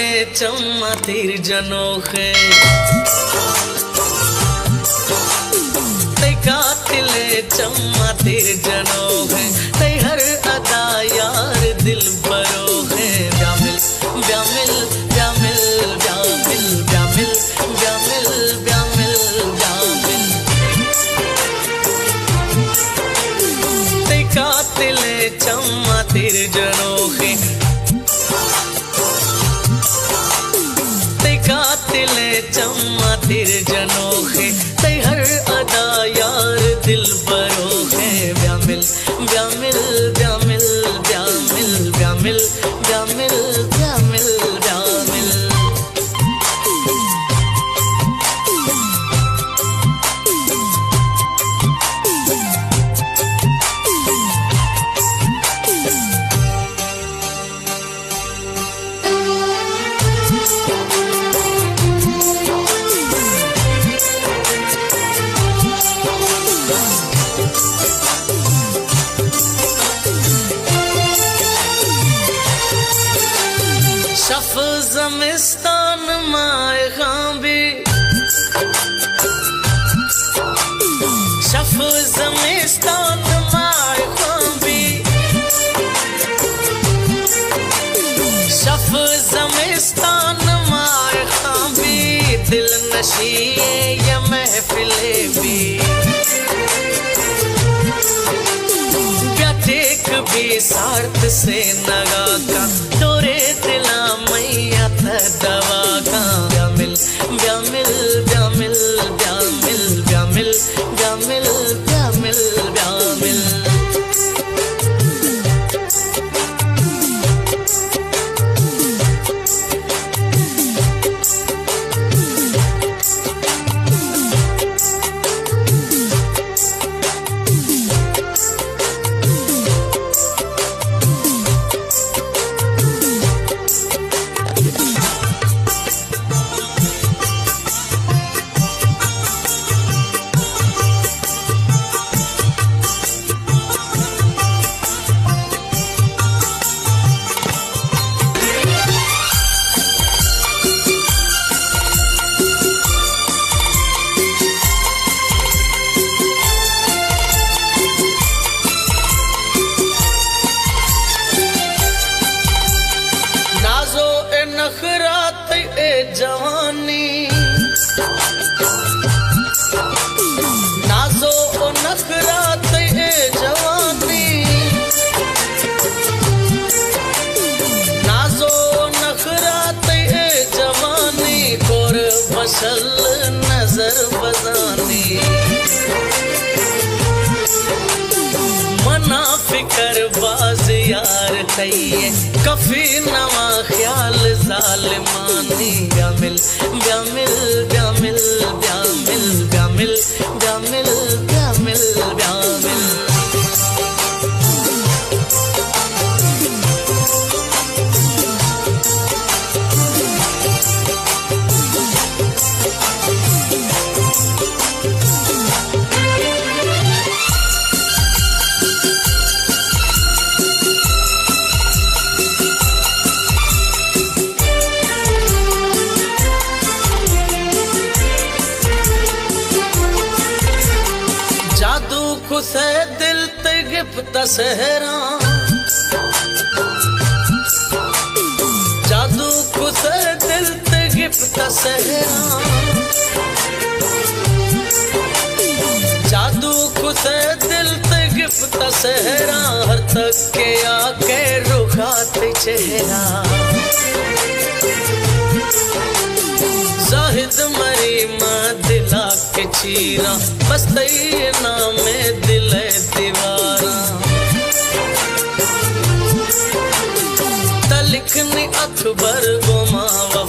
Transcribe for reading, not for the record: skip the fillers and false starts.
कातिले चम्मा तीर जनोखे ते कातिले चम्मा तीर जनोखे ते हर अदा यार दिल बरोखे ब्यामिल ब्यामिल ब्यामिल ब्यामिल ब्यामिल ब्यामिल ब्यामिल ब्यामिल ते कातिले चम्मा तीर जनोखे ते कातिले चम्मा तीर जनोखे ते हर अदा यार दिल बरोखे ब्यामिल ब्यामिल ब्यामिल ब्यामिल ब्यामिल ब्यामिल ब्यामिल ब्यामिल शफ ज़मिस्तान माए खांबी शफ ज़मिस्तान माए खांबी शफ ज़मिस्तान माए खांबी दिल नशी ये महफिले भी टेक भी सार्थ से नगा का तोरे दिला मैया था दवा का ब्यामिल ब्यामिल ब्यामिल ब्यामिल ब्यामिल ब्यामिल ब्यामिल ब्यामिल नखरात ए जवानी नाजो ओ नखरात ए जवानी नाजो नखरात ए जवानी कोर बसल नजर बजानी मना फिकर बाज यार कहिए कफी नवा ख्याल जालिमानी ब्यामिल ब्यामिल ब्यामिल ब्यामिल ब्यामिल ब्यामिल ब्यामिल ब्यामिल खुसे दिल ते गिफ्त सहरा जादू खुसे दिल ते गिफ्त सहरा जादू खुसे दिल ते गिफ्त सहरा हर तक के आके रुखात चेहरा जाहिद मरी मां दिला के चीरा बस तई नाम दिल दीवारा तलिखनी अकबर गोमावा